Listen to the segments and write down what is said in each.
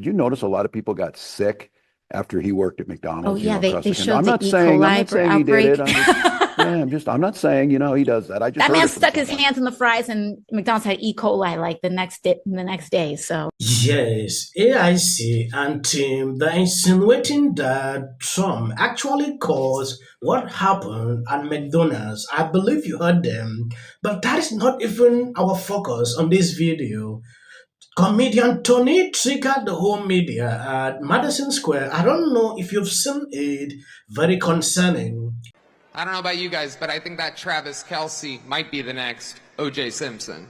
Did you notice a lot of people got sick after he worked at Oh McDonald's, yeah, across they the country? showed the E. I'm coli not saying he did it. outbreak. I'm not saying, he does that. I just That heard man it from stuck his someone. hands in the fries, and McDonald's had E. coli like the next day. So Yes, AIC and team, they're insinuating that Trump actually caused what happened at McDonald's. I believe you heard them, but that is not even our focus on this video. Comedian Tony triggered the whole media at Madison Square. I don't know if you've seen it, very concerning. I don't know about you guys, but I think that Travis Kelsey might be the next O.J. Simpson.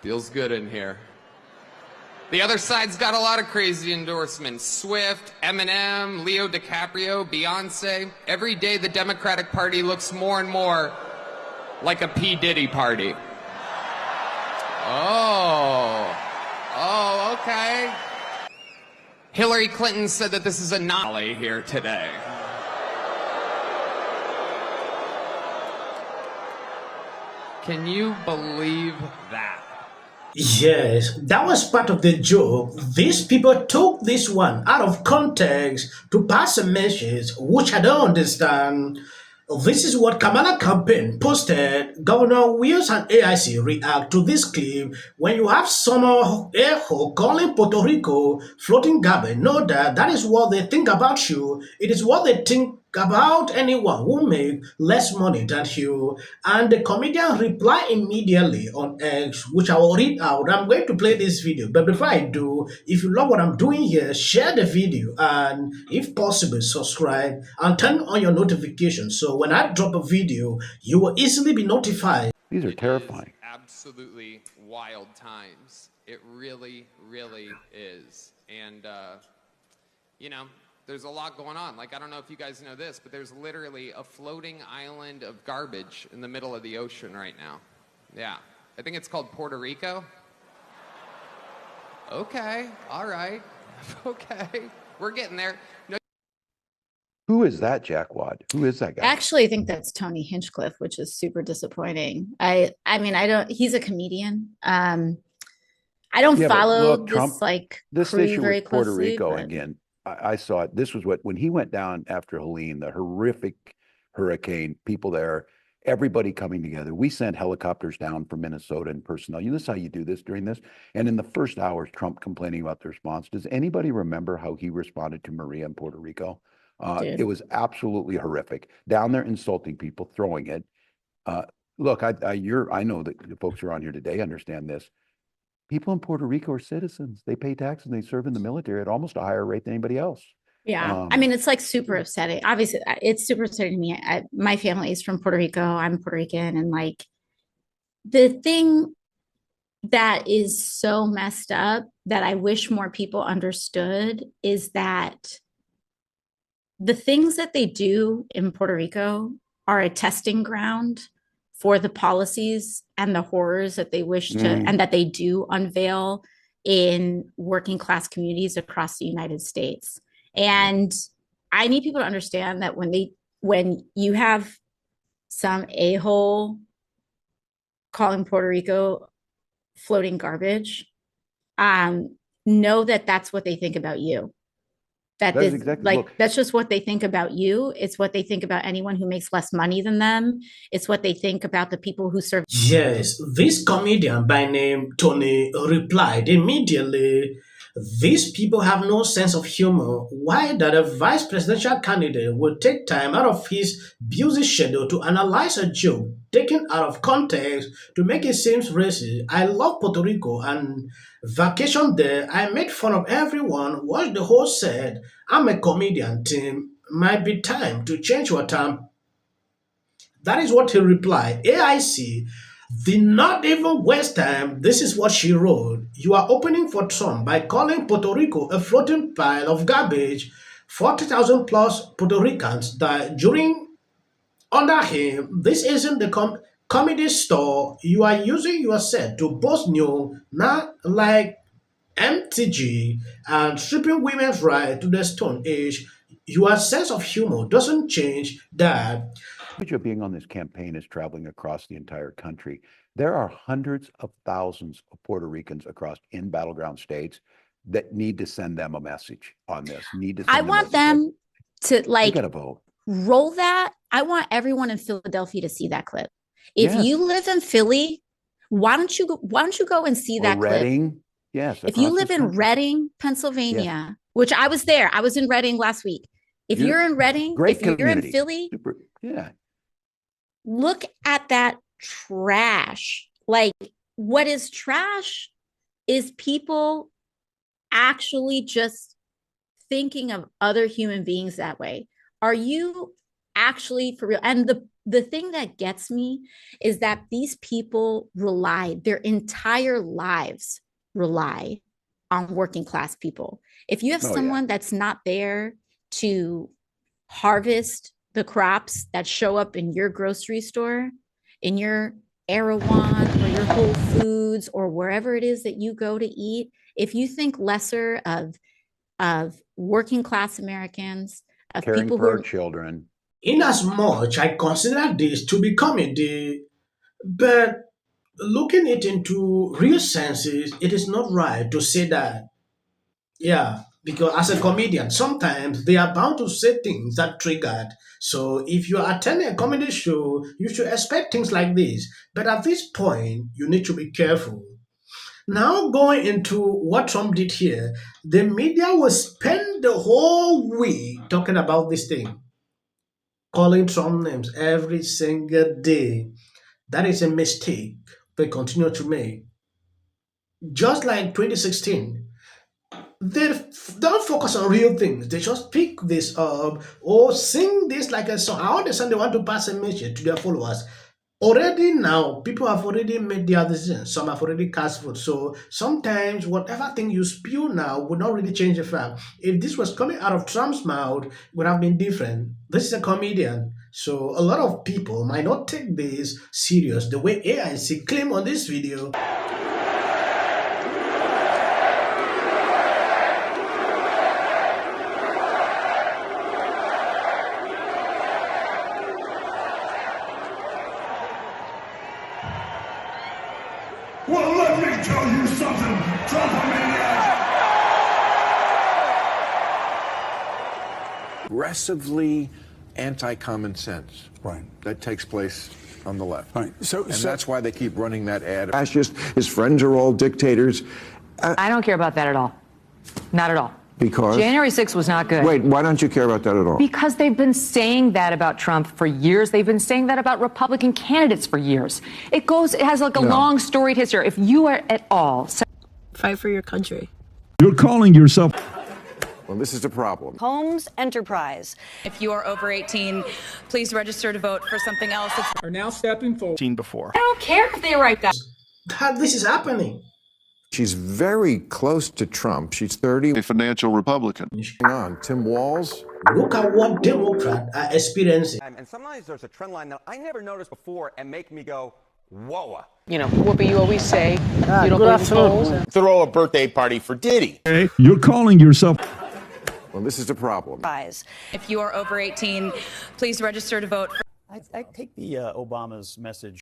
Feels good in here. The other side's got a lot of crazy endorsements. Swift, Eminem, Leo DiCaprio, Beyonce. Every day the Democratic Party looks more and more like a P. Diddy party. Oh, okay. Hillary Clinton said that this is a anomaly here today. Can you believe that? Yes, that was part of the joke. These people took this one out of context to pass a message, which I don't understand. This is what Kamala campaign posted. Governor Wills and AIC react to this clip. When you have Summer Echo calling Puerto Rico floating garbage, know that that is what they think about you. It is what they think about anyone who make less money than you. And the comedian replied immediately on X, which I will read out. I'm going to play this video, but before I do, if you love what I'm doing here, share the video and, if possible, subscribe and turn on your notifications so when I drop a video, you will easily be notified. These are It is terrifying. absolutely wild times. It really, really is. And, there's a lot going on. Like, I don't know if you guys know this, but there's literally a floating island of garbage in the middle of the ocean right now. Yeah. I think it's called Puerto Rico. Okay. All right. Okay. We're getting there. No. Who is that jackwad? Who is that guy? actually, I think that's Tony Hinchcliffe, which is super disappointing. I mean, I don't. He's a comedian. I don't Yeah, but follow look, this Trump, like this crew issue very with Puerto closely, Rico but again, I saw it. This was when he went down after Helene, the horrific hurricane, people there, everybody coming together. We sent helicopters down from Minnesota and personnel. This is how you do this during this. And in the first hours, Trump complaining about the response. Does anybody remember how he responded to Maria in Puerto Rico? It dude, was absolutely horrific. Down there insulting people, throwing it. Look, I know that the folks who are on here today understand this. People in Puerto Rico are citizens. They pay taxes and they serve in the military at almost a higher rate than anybody else. yeah. I Um, mean, it's like super upsetting. Obviously, it's super upsetting to me. My family is from Puerto Rico. I'm Puerto Rican, and like the thing that is so messed up that I wish more people understood is that the things that they do in Puerto Rico are a testing ground for the policies and the horrors that they wish to mm, and that they do unveil in working class communities across the United States. And I need people to understand that when you have some a-hole calling Puerto Rico floating garbage, know that that's what they think about you. That that is this exactly, like look, that's just what they think about you. It's what they think about anyone who makes less money than them. It's what they think about the people who serve. Yes, this comedian by name Tony replied immediately. These people have no sense of humor. Why that a vice presidential candidate would take time out of his busy schedule to analyze a joke taken out of context to make it seem racist. I love Puerto Rico and vacation there. I made fun of everyone. Watch the whole set. I'm a comedian, team. Might be time to change what I'm. That is what he replied. AIC did not even waste time. This is what she wrote. You are opening for Trump by calling Puerto Rico a floating pile of garbage. 40,000 plus Puerto Ricans died during under him. This isn't the comedy store. You are using your set to boast new, not like MTG and stripping women's right to the stone age. Your sense of humor doesn't change that. Image of being on this campaign is traveling across the entire country. There are hundreds of thousands of Puerto Ricans across in battleground states that need to send them a message on this. I want them to they like gotta vote. roll that. I want everyone in Philadelphia to see that clip. If Yes. you live in Philly, why don't you go and see Or that clip? Reading. Yes. If you across live this in country. Reading, Pennsylvania, which I was there, I was in Reading last week. If Yeah. you're in Reading, Great if you're in community. Philly, Super, yeah. look at that trash. Like, what is trash is people actually just thinking of other human beings that way. Are you actually for real? And the thing that gets me is that these people their entire lives rely on working class people. If you have Oh, yeah. someone that's not there to harvest the crops that show up in your grocery store, in your Erewhon or your Whole Foods or wherever it is that you go to eat, if you think lesser of working class Americans, of Caring people for who our are children. Inasmuch I consider this to be comedy, but looking it into real senses, it is not right to say that. Yeah, because as a comedian, sometimes they are bound to say things that triggered. So if you are attending a comedy show, you should expect things like this. But at this point, you need to be careful. Now going into what Trump did here, the media will spend the whole week talking about this thing, calling Trump names every single day. That is a mistake they continue to make. Just like 2016, they don't focus on real things. They just pick this up or sing this like a song. I understand they want to pass a message to their followers. Already now, people have already made their decisions. Some have already cast votes. So sometimes whatever thing you spew now would not really change the fact. If this was coming out of Trump's mouth, it would have been different. This is a comedian. So a lot of people might not take this serious. The way AIC claim on this video, Well, let me tell you something, Trumpomaniac! Aggressively anti-common sense. Right. That takes place on the left. Right. So That's why they keep running that ad. Fascist, his friends are all dictators. I don't care about that at all. Not at all. Because? January 6th was not good. Wait, why don't you care about that at all? Because they've been saying that about Trump for years. They've been saying that about Republican candidates for years. It has like a long storied history. If you are at all... Fight for your country. You're calling yourself... Well, this is a problem. Homes Enterprise. If you are over 18, please register to vote for something else. Are now stepping forward. Seen before. I don't care if they write that. that this is happening. She's very close to Trump. She's 30. A financial Republican. On Tim Walz. Look at what Democrats are experiencing. And sometimes there's a trend line that I never noticed before and make me go, whoa. You know, Whoopi, you always say you don't believe in polls. Throw a birthday party for Diddy. Hey, you're calling yourself... Well, this is a problem. If you are over 18, please register to vote. I take the Obama's message